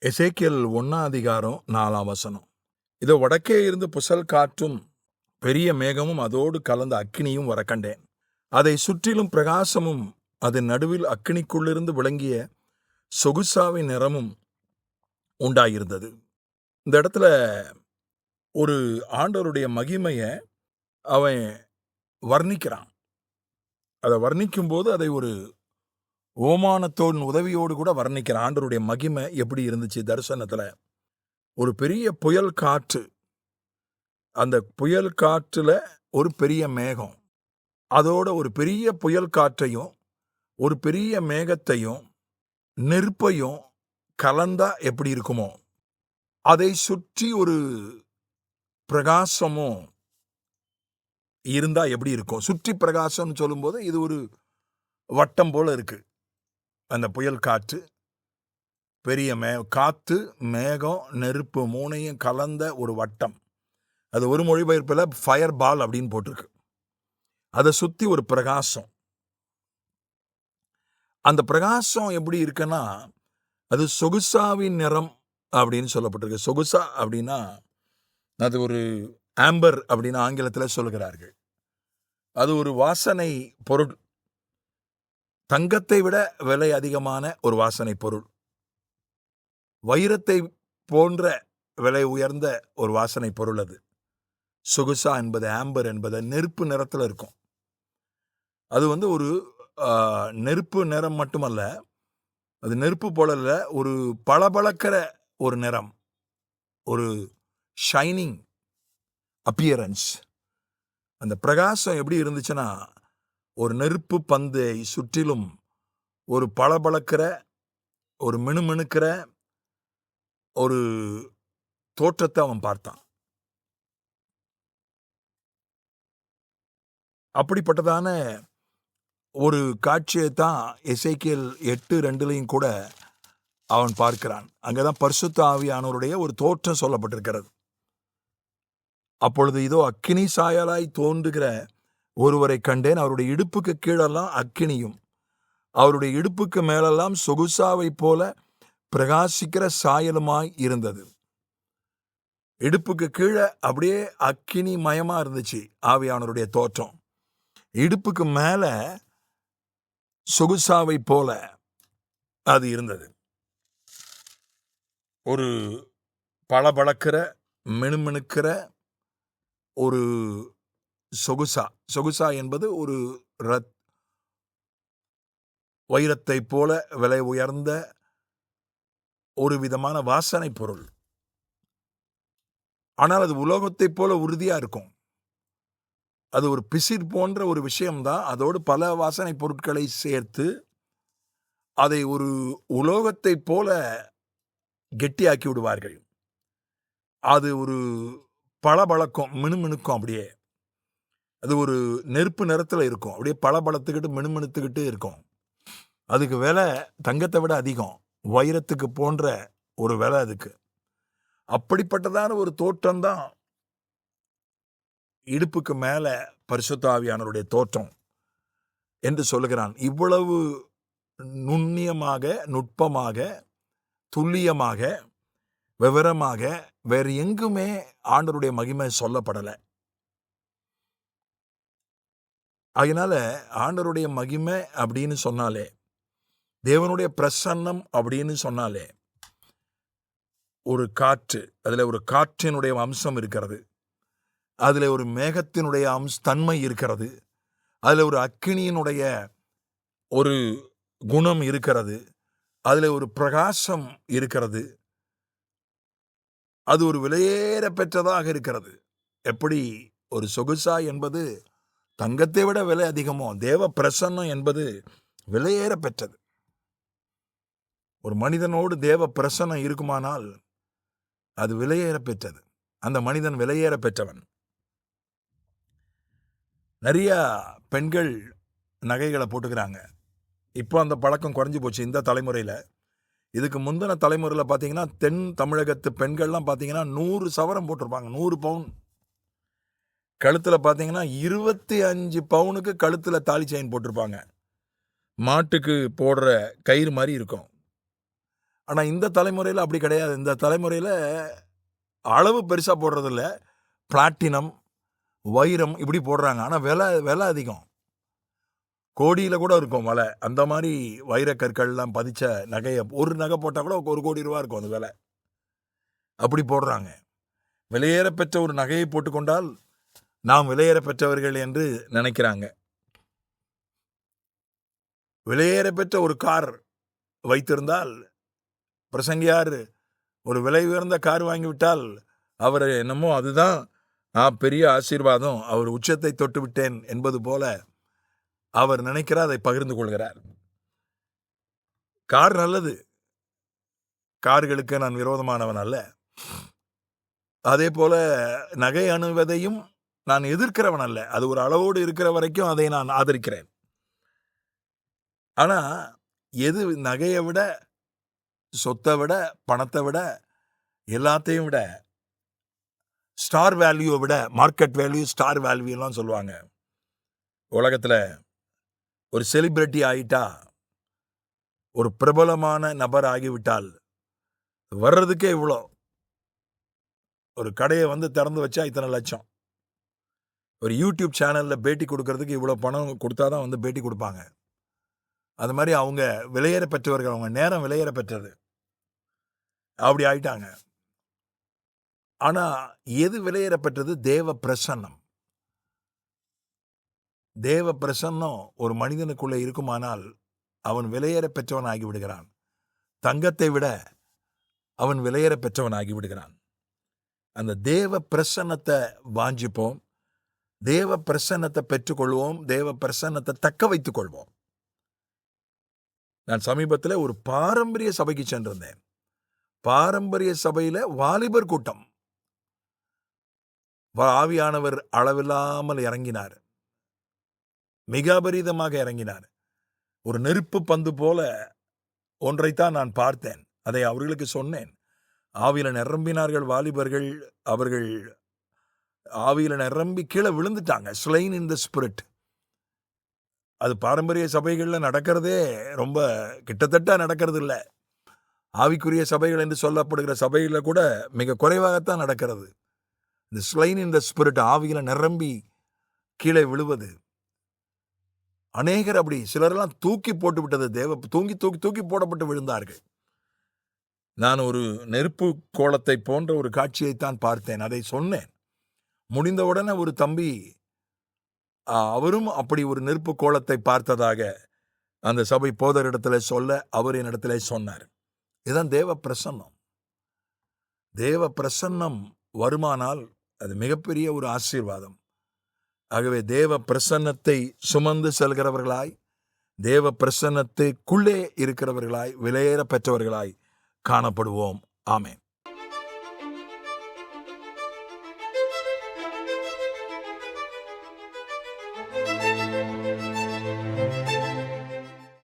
எசேக்கியேல் 1:4. இதோ வடக்கே இருந்து புசல் காற்றும் பெரிய மேகமும் அதோடு கலந்த அக்கினியும் வர கண்டேன். அதை சுற்றிலும் பிரகாசமும் அதன் நடுவில் அக்கினிக்குள்ளிருந்து விளங்கிய சொகுசாவின் நிறமும் உண்டாயிருந்தது. இந்த இடத்துல ஒரு ஆண்டவருடைய மகிமைய அவன் வர்ணிக்கிறான். அதை வர்ணிக்கும் போது அதை ஒரு ஓமானத்தோடு உதவியோடு கூட வர்ணிக்கிறான். ஆண்டவருடைய மகிமை எப்படி இருந்துச்சு தரிசனத்துல. ஒரு பெரிய புயல் காற்று, அந்த புயல் காற்றுல ஒரு பெரிய மேகம், அதோட ஒரு பெரிய புயல் காற்றையும் ஒரு பெரிய மேகத்தையும் நெருப்பையும் கலந்தா எப்படி இருக்குமோ அதை சுற்றி ஒரு பிரகாசமும் இருந்தா எப்படி இருக்கும். சுற்றி பிரகாசம் சொல்லும்போது இது ஒரு வட்டம் போல இருக்கு. அந்த புயல் காற்று, பெரிய காத்து, மேகம், நெருப்பு மூணையும் கலந்த ஒரு வட்டம். அது ஒரு மொழிபெயர்ப்பில் ஃபயர் பால் அப்படின்னு போட்டிருக்கு. அதை சுத்தி ஒரு பிரகாசம். அந்த பிரகாசம் எப்படி இருக்குன்னா அது சொகுசாவின் நிறம் அப்படின்னு சொல்லப்பட்டிருக்கு. சொகுசா அப்படின்னா அது ஒரு ஆம்பர் அப்படின்னு ஆங்கிலத்தில் சொல்கிறார்கள். அது ஒரு வாசனை பொருள், தங்கத்தை விட விலை அதிகமான ஒரு வாசனை பொருள், வைரத்தை போன்ற விலை உயர்ந்த ஒரு வாசனை பொருள். அது சொகுசா என்பது, ஆம்பர் என்பது நெருப்பு நிறத்தில் இருக்கும். அது ஒரு நெருப்பு நிறம் மட்டுமல்ல, அது நெருப்பு போல இல்லை, ஒரு பளபளக்கிற ஒரு நிறம், ஒரு ஷைனிங் அப்பியரன்ஸ். அந்த பிரகாசம் எப்படி இருந்துச்சுன்னா ஒரு நெருப்பு பந்தை சுற்றிலும் ஒரு பளபளக்கிற, ஒரு மினுமினுக்கிற ஒரு தோற்றத்தை அவன் பார்த்தான். அப்படிப்பட்டதான ஒரு காட்சியை தான் எசேக்கியேல் 8:2 கூட அவன் பார்க்கிறான். அங்கதான் பரிசுத்த ஆவியானவருடைய ஒரு தோற்றம் சொல்லப்பட்டிருக்கிறது. அப்பொழுது இதோ அக்கினி சாயலாய் தோன்றுகிற ஒருவரை கண்டேன். அவருடைய இடுப்புக்கு கீழெல்லாம் அக்கினியும் அவருடைய இடுப்புக்கு மேலெல்லாம் சொகுசாவை போல பிரகாசிக்கிற சாயலுமாய் இருந்தது. இடுப்புக்கு கீழே அப்படியே அக்கினி மயமா இருந்துச்சு ஆவியானவருடைய தோற்றம். இடுப்புக்கு மேல சொகுசாவை போல அது இருந்தது. ஒரு பளபளக்கிற, மினுமினுக்கிற ஒரு சொகுசா. சொகுசா என்பது ஒரு வைரத்தை போல விலை உயர்ந்த ஒரு விதமான வாசனை பொருள். ஆனால் அது உலோகத்தை போல உறுதியா இருக்கும். அது ஒரு பிசிர் போன்ற ஒரு விஷயம்தான். அதோடு பல வாசனை பொருட்களை சேர்த்து அதை ஒரு உலோகத்தை போல கெட்டியாக்கி விடுவார்கள். அது ஒரு பளபளக்கும், மினுமினுக்கும். அப்படியே அது ஒரு நெருப்பு நிறத்துல இருக்கும். அப்படியே பளபளத்துக்கிட்டு மினுமினுத்துக்கிட்டு இருக்கும். அதுக்கு விலை தங்கத்தை விட அதிகம், வைரத்துக்கு போன்ற ஒரு விலை அதுக்கு. அப்படிப்பட்டதான ஒரு தோற்றம் தான் இடுப்புக்கு மேல பரிசுத்த ஆவியானவருடைய தோற்றம் என்று சொல்லுகிறான். இவ்வளவு நுண்ணியமாக, நுட்பமாக, துல்லியமாக, விவரமாக வேறு எங்குமே ஆண்டவருடைய மகிமை சொல்லப்படலை. அதனால ஆண்டவருடைய மகிமை அப்படின்னு சொன்னாலே, தேவனுடைய பிரசன்னம் அப்படின்னு சொன்னாலே ஒரு காற்று, அதுல ஒரு காற்றினுடைய அம்சம் இருக்கிறது, அதுல ஒரு மேகத்தினுடைய தன்மை இருக்கிறது, அதுல ஒரு அக்கினியினுடைய ஒரு குணம் இருக்கிறது, அதுல ஒரு பிரகாசம் இருக்கிறது, அது ஒரு விலையேற பெற்றதாக இருக்கிறது. எப்படி ஒரு சொகுசா என்பது தங்கத்தை விட விலை அதிகமோ, தேவ பிரசன்னம் என்பது விலையேற பெற்றது. ஒரு மனிதனோடு தேவ பிரசன்னம் இருக்குமானால் அது விலையேற பெற்றது. அந்த மனிதன் விலையேற பெற்றவன். நிறைய பெண்கள் நகைகளை போட்டுக்கிறாங்க. இப்போ அந்த பழக்கம் குறைஞ்சி போச்சு இந்த தலைமுறையில். இதுக்கு முந்தின தலைமுறையில் பார்த்தீங்கன்னா, தென் தமிழகத்து பெண்கள்லாம் பார்த்தீங்கன்னா 100 சவரம் போட்டிருப்பாங்க, 100 பவுன். கழுத்தில் பார்த்தீங்கன்னா 25 பவுனுக்கு கழுத்தில் தாலி செயின் போட்டிருப்பாங்க. மாட்டுக்கு போடுற கயிறு மாதிரி இருக்கும். ஆனா இந்த தலைமுறையில அப்படி கிடையாது. இந்த தலைமுறையில அளவு பெருசா போடுறதில்ல. பிளாட்டினம், வைரம் இப்படி போடுறாங்க. ஆனா விலை அதிகம். கோடியில கூட இருக்கும் விலை. அந்த மாரி வைரக்கற்கள்லாம் பதிச்ச நகைய ஒரு நகை போட்டா கூட ரூ. 1,00,00,000 இருக்கும் அந்த விலை. அப்படி போடுறாங்க. விலையேற பெற்ற ஒரு நகையை போட்டுக்கொண்டால் நாம் விலையேற பெற்றவர்கள் என்று நினைக்கிறாங்க. விலையேற பெற்ற ஒரு கார் வைத்திருந்தால் பிரசங்கியார் ஒரு விலை உயர்ந்த கார் வாங்கிவிட்டால் அவர் என்னமோ அதுதான் பெரிய ஆசீர்வாதம், அவர் உச்சத்தை தொட்டு விட்டேன் என்பது போல அவர் நினைக்கிறார், அதை பகிர்ந்து கொள்கிறார். கார் நல்லது, கார்களுக்கு நான் விரோதமானவன் அல்ல. அதே போல நகை அணுவதையும் நான் எதிர்க்கிறவன் அல்ல. அது ஒரு அளவோடு இருக்கிற வரைக்கும் அதை நான் ஆதரிக்கிறேன். ஆனா எது நகையை விட, சொத்தை விட, பணத்தை விட, எல்லாத்தையும் விட, ஸ்டார் வேல்யூவை விட, மார்க்கெட் வேல்யூ, ஸ்டார் வேல்யூலாம் சொல்லுவாங்க. உலகத்துல ஒரு செலிபிரிட்டி ஆயிட்டா, ஒரு பிரபலமான நபர் ஆகிவிட்டால் வர்றதுக்கே இவ்வளோ. ஒரு கடையை திறந்து வச்சா இத்தனை லட்சம். ஒரு யூடியூப் சேனல்ல பேட்டி கொடுக்கறதுக்கு இவ்வளோ பணம் கொடுத்தாதான் பேட்டி கொடுப்பாங்க. அது மாதிரி அவங்க விலையேற பெற்றவர்கள், அவங்க நேரம் விலையேற பெற்றது. அப்படி ஆயிட்டாங்க. ஆனா எது விலையேற பெற்றது? தேவ பிரசன்னம். தேவ பிரசன்னம் ஒரு மனிதனுக்குள்ளே இருக்குமானால் அவன் விலையேற பெற்றவன் ஆகி விடுகிறான். தங்கத்தை விட அவன் விலையேற பெற்றவன் ஆகி விடுகிறான். அந்த தேவ பிரசன்னத்தை வாஞ்சிப்போம், தேவ பிரசன்னத்தை பெற்றுக்கொள்வோம், தேவ பிரசன்னத்தை தக்க வைத்துக் கொள்வோம். நான் சமீபத்தில் ஒரு பாரம்பரிய சபைக்கு சென்றிருந்தேன். பாரம்பரிய சபையில வாலிபர் கூட்டம். ஆவியானவர் அளவில்லாமல் இறங்கினார், மிக அபரீதமாக இறங்கினார். ஒரு நெருப்பு பந்து போல ஒன்றைத்தான் நான் பார்த்தேன். அதை அவர்களுக்கு சொன்னேன். ஆவியில நிரம்பினார்கள் வாலிபர்கள். அவர்கள் ஆவியில நிரம்பி கீழே விழுந்துட்டாங்க. Slain in the spirit. அது பாரம்பரிய சபைகளில் நடக்கிறதே ரொம்ப கிட்டத்தட்ட நடக்கிறது இல்லை. ஆவிக்குரிய சபைகள் என்று சொல்லப்படுகிற சபைகளில் கூட மிக குறைவாகத்தான் நடக்கிறது. இந்த ஸ்லைன் இன் த ஸ்பிரிட், ஆவியில நிரம்பி கீழே விழுவது. அநேகர் அப்படி, சிலரெல்லாம் தூக்கி போட்டு விட்டது. தூக்கி தூக்கி தூக்கி போடப்பட்டு விழுந்தார்கள். நான் ஒரு நெருப்பு கோலத்தை போன்ற ஒரு காட்சியைத்தான் பார்த்தேன். அதை சொன்னேன். முடிந்தவுடனே ஒரு தம்பி, அவரும் அப்படி ஒரு நெருப்பு கோலத்தை பார்த்ததாக அந்த சபை போதரிடத்துல சொல்ல, அவர் என்னிடத்துல சொன்னார். இதுதான் தேவ பிரசன்னம். தேவ பிரசன்னம் வருமானால் அது மிகப்பெரிய ஒரு ஆசீர்வாதம். ஆகவே தேவ பிரசன்னத்தை சுமந்து செல்கிறவர்களாய், தேவ பிரசன்னத்துக்குள்ளே இருக்கிறவர்களாய், விலையேற பெற்றவர்களாய் காணப்படுவோம். ஆமென்.